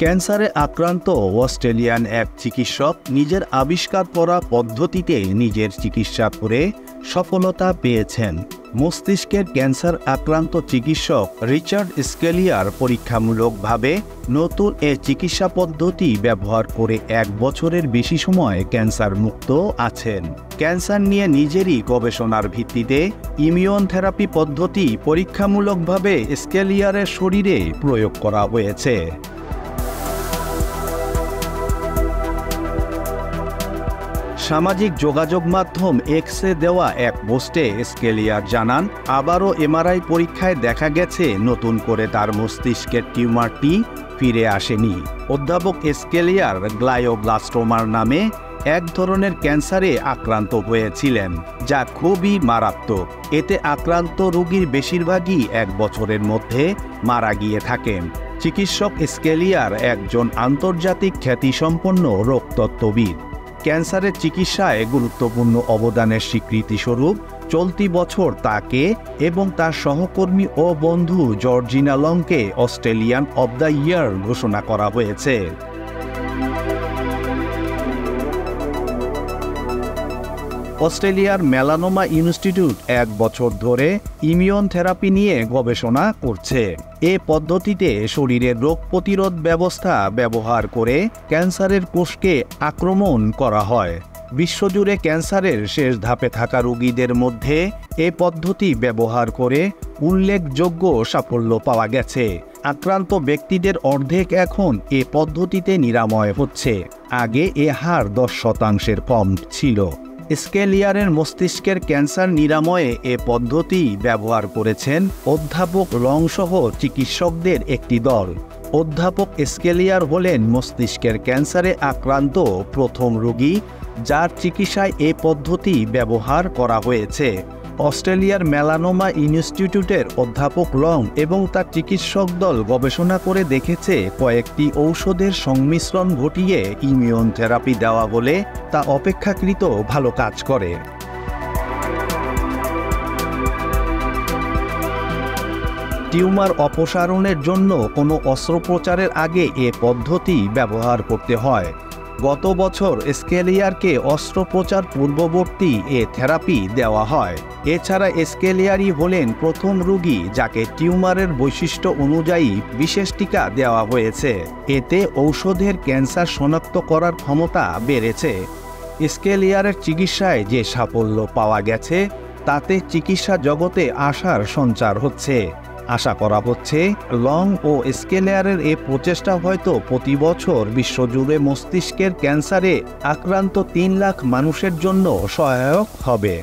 ক্যান্সারে আক্রান্ত অস্ট্রেলিয়ান এক চিকিৎসক নিজের আবিষ্কার করা পদ্ধতিতে নিজের চিকিৎসা করে সফলতা পেয়েছেন। মস্তিষ্কের ক্যান্সার আক্রান্ত চিকিৎসক রিচার্ড স্কেলিয়ার পরীক্ষামূলকভাবে নতুন এ চিকিৎসা পদ্ধতি ব্যবহার করে 1 বছরের বেশি সময় ক্যান্সার মুক্ত আছেন। ক্যান্সার নিয়ে নিজেরই গবেষণার ভিত্তিতে ইমিউন থেরাপি পদ্ধতি পরীক্ষামূলকভাবে স্কেলিয়ারের শরীরে প্রয়োগ করা হয়েছে। সামাজিক যোগাযোগ মাধ্যম এক্সে দেওয়া এক পোস্টে স্কেলিয়ার জানান, আবারও এমআরআই পরীক্ষায় দেখা গেছে নতুন করে তার মস্তিষ্কের টিউমারটি ফিরে আসেনি। অধ্যাপক স্কেলিয়ার গ্লায়োব্লাস্টোমার নামে এক ধরনের ক্যান্সারে আক্রান্ত হয়েছিলেন, যা খুবই মারাত্মক। এতে আক্রান্ত রোগীর বেশিরভাগই 1 বছরের মধ্যে মারা গিয়ে থাকেন। চিকিৎসক স্কেলিয়ার একজন আন্তর্জাতিক খ্যাতিসম্পন্ন রোগতত্ত্ববিদ। ক্যান্সারের চিকিৎসায় গুরুত্বপূর্ণ অবদানের স্বীকৃতিস্বরূপ চলতি বছর তাকে এবং তার সহকর্মী ও বন্ধু জর্জিনা লংকে অস্ট্রেলিয়ান অব দ্য ইয়ার ঘোষণা করা হয়েছে। অস্ট্রেলিয়ার মেলানোমা ইনস্টিটিউট 1 বছর ধরে ইমিউন থেরাপি নিয়ে গবেষণা করছে। এ পদ্ধতিতে শরীরের রোগ প্রতিরোধ ব্যবস্থা ব্যবহার করে ক্যান্সারের কোষকে আক্রমণ করা হয়। বিশ্বজুড়ে ক্যান্সারের শেষ ধাপে থাকা রোগীদের মধ্যে এ পদ্ধতি ব্যবহার করে উল্লেখযোগ্য সাফল্য পাওয়া গেছে। আক্রান্ত ব্যক্তিদের অর্ধেক এখন এ পদ্ধতিতে নিরাময় হচ্ছে। আগে এ হার 10% কম ছিল। স্কেলিয়ারের মস্তিষ্কের ক্যান্সার নিরাময়ে এ পদ্ধতি ব্যবহার করেছেন অধ্যাপক লং সহ চিকিৎসকদের একটি দল। অধ্যাপক স্কেলিয়ার হলেন মস্তিষ্কের ক্যান্সারে আক্রান্ত প্রথম রোগী, যার চিকিৎসায় এ পদ্ধতি ব্যবহার করা হয়েছে। অস্ট্রেলিয়ার মেলানোমা ইনস্টিটিউটের অধ্যাপক লং এবং তার চিকিৎসক দল গবেষণা করে দেখেছে কয়েকটি ঔষধের সংমিশ্রণ ঘটিয়ে ইমিউন থেরাপি দেওয়া বলে তা অপেক্ষাকৃত ভালো কাজ করে। টিউমার অপসারণের জন্য কোনো অস্ত্রোপচারের আগে এ পদ্ধতি ব্যবহার করতে হয়। গত বছর স্কেলিয়ারকে অস্ত্রোপচার পূর্ববর্তী এ থেরাপি দেওয়া হয়। এছাড়া স্কেলিয়ারই হলেন প্রথম রোগী যাকে টিউমারের বৈশিষ্ট্য অনুযায়ী বিশেষ টিকা দেওয়া হয়েছে। এতে ঔষধের ক্যান্সার শনাক্ত করার ক্ষমতা বেড়েছে। স্কেলিয়ারের চিকিৎসায় যে সাফল্য পাওয়া গেছে তাতে চিকিৎসা জগতে আশার সঞ্চার হচ্ছে। আশা করা হচ্ছে লং ও স্কেলিয়ারের এ প্রচেষ্টা হয়তো প্রতি বছর বিশ্বজুড়ে মস্তিষ্কের ক্যান্সারে আক্রান্ত 3 লাখ মানুষের জন্য সহায়ক হবে।